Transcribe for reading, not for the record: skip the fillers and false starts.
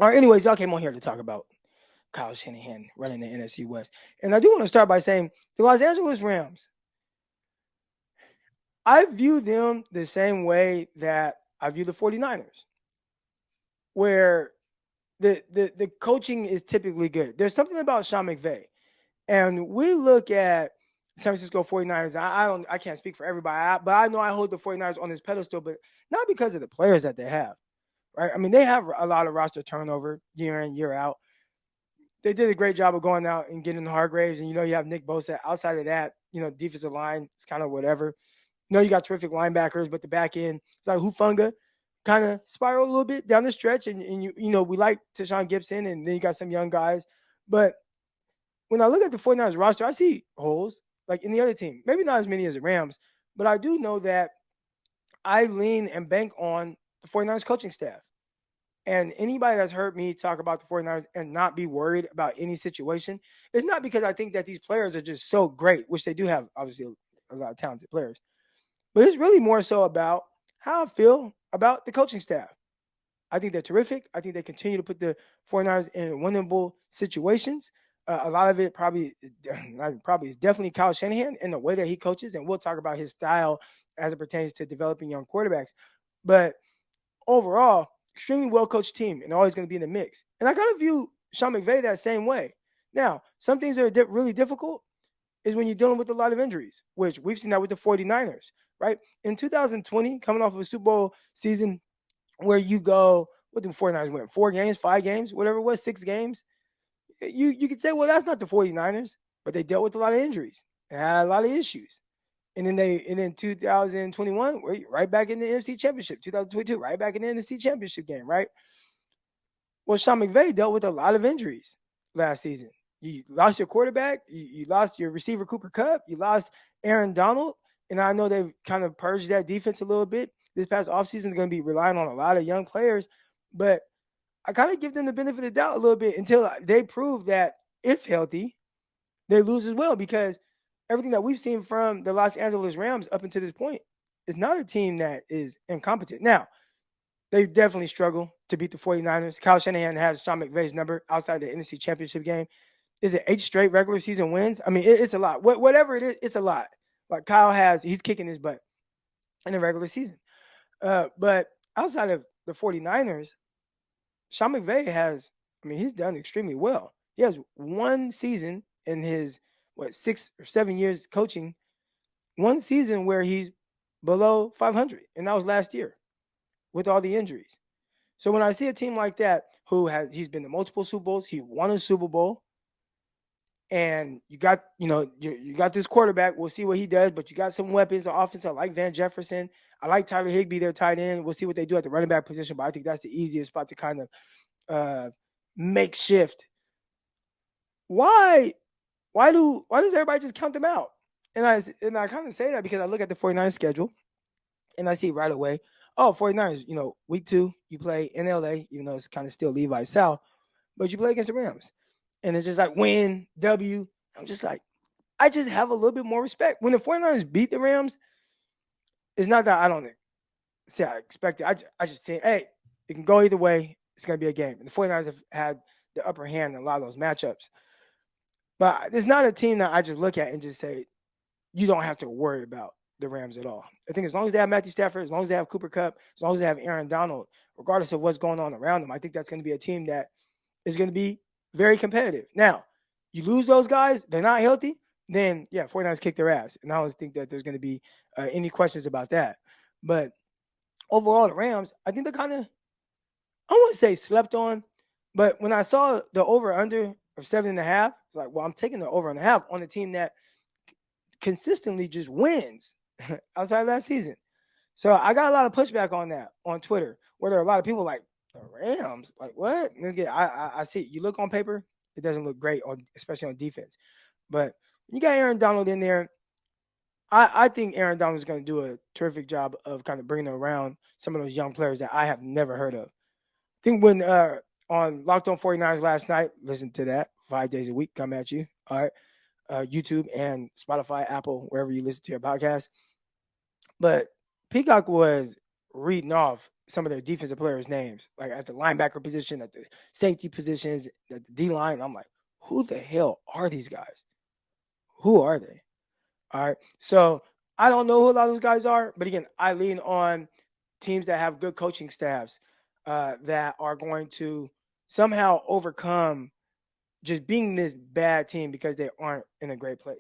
All right, anyways, y'all came on here to talk about Kyle Shanahan running the NFC West. And I do want to start by saying the Los Angeles Rams, I view them the same way that I view the 49ers, where the coaching is typically good. There's something about Sean McVay. And we look at San Francisco 49ers. I can't speak for everybody, but I know I hold the 49ers on this pedestal, but not because of the players that they have. Right? I mean, they have a lot of roster turnover year in, year out. They did a great job of going out and getting Hargraves, and you have Nick Bosa. Outside of that, defensive line is kind of whatever. You got terrific linebackers, but the back end, it's like Hufanga kind of spiraled a little bit down the stretch, and we like Tashawn Gibson, and then you got some young guys. But when I look at the 49ers roster, I see holes like in the other team. Maybe not as many as the Rams, but I do know that I lean and bank on the 49ers coaching staff. And anybody that's heard me talk about the 49ers and not be worried about any situation, it's not because I think that these players are just so great, which they do have, obviously, a lot of talented players. But it's really more so about how I feel about the coaching staff. I think they're terrific. I think they continue to put the 49ers in winnable situations. A lot of it probably is definitely Kyle Shanahan and the way that he coaches, and we'll talk about his style as it pertains to developing young quarterbacks. But overall, extremely well-coached team and always going to be in the mix. And I kind of view Sean McVay that same way. Now, some things that are really difficult is when you're dealing with a lot of injuries, which we've seen that with the 49ers, right? In 2020, coming off of a Super Bowl season where you go, what did the 49ers win? 4 games, 5 games, whatever it was, 6 games. You could say, well, that's not the 49ers, but they dealt with a lot of injuries and had a lot of issues. And then 2021, we're right back in the NFC Championship. 2022, right back in the NFC Championship game, right? Well, Sean McVay dealt with a lot of injuries last season. You lost your quarterback. You lost your receiver, Cooper Kupp. You lost Aaron Donald. And I know they've kind of purged that defense a little bit. This past offseason, they're going to be relying on a lot of young players. But I kind of give them the benefit of the doubt a little bit until they prove that if healthy, they lose as well, because everything that we've seen from the Los Angeles Rams up until this point is not a team that is incompetent. Now, they definitely struggle to beat the 49ers. Kyle Shanahan has Sean McVay's number outside the NFC Championship game. Is it 8 straight regular season wins? I mean, it's a lot. Whatever it is, it's a lot. Like Kyle he's kicking his butt in the regular season. But outside of the 49ers, Sean McVay he's done extremely well. He has one season in his 6 or 7 years coaching, one season where he's below 500, and that was last year with all the injuries. So when I see a team like that he's been to multiple Super Bowls, he won a Super Bowl, and you got this quarterback. We'll see what he does, but you got some weapons on offense. I like Van Jefferson. I like Tyler Higbee, their tight end. We'll see what they do at the running back position, but I think that's the easiest spot to kind of make shift. Why does everybody just count them out? And I kind of say that because I look at the 49ers schedule and I see right away, 49ers, week 2, you play in LA, even though it's kind of still Levi South, but you play against the Rams. And it's just like win, W. I'm just like, I just have a little bit more respect. When the 49ers beat the Rams, it's not that I don't say I expect it. I just think, hey, it can go either way. It's going to be a game. And the 49ers have had the upper hand in a lot of those matchups. But it's not a team that I just look at and just say, you don't have to worry about the Rams at all. I think as long as they have Matthew Stafford, as long as they have Cooper Kupp, as long as they have Aaron Donald, regardless of what's going on around them, I think that's going to be a team that is going to be very competitive. Now, you lose those guys, they're not healthy, then, 49ers kick their ass. And I don't think that there's going to be any questions about that. But overall, the Rams, I think they're kind of, I wouldn't say slept on, but when I saw the over-under of 7.5, it's like, well, I'm taking the over-and-a-half on a team that consistently just wins outside last season. So I got a lot of pushback on that on Twitter, where there are a lot of people like, the Rams, like what? I see. You look on paper, it doesn't look great, especially on defense. But you got Aaron Donald in there. I think Aaron Donald is going to do a terrific job of kind of bringing around some of those young players that I have never heard of. I think when on Locked On 49ers last night, listen to that 5 days a week, come at you. All right. YouTube and Spotify, Apple, wherever you listen to your podcast. But Peacock was reading off some of their defensive players' names, like at the linebacker position, at the safety positions, at the D line. I'm like, who the hell are these guys? Who are they? All right. So I don't know who a lot of those guys are, but again, I lean on teams that have good coaching staffs that are going to somehow overcome just being this bad team because they aren't in a great place.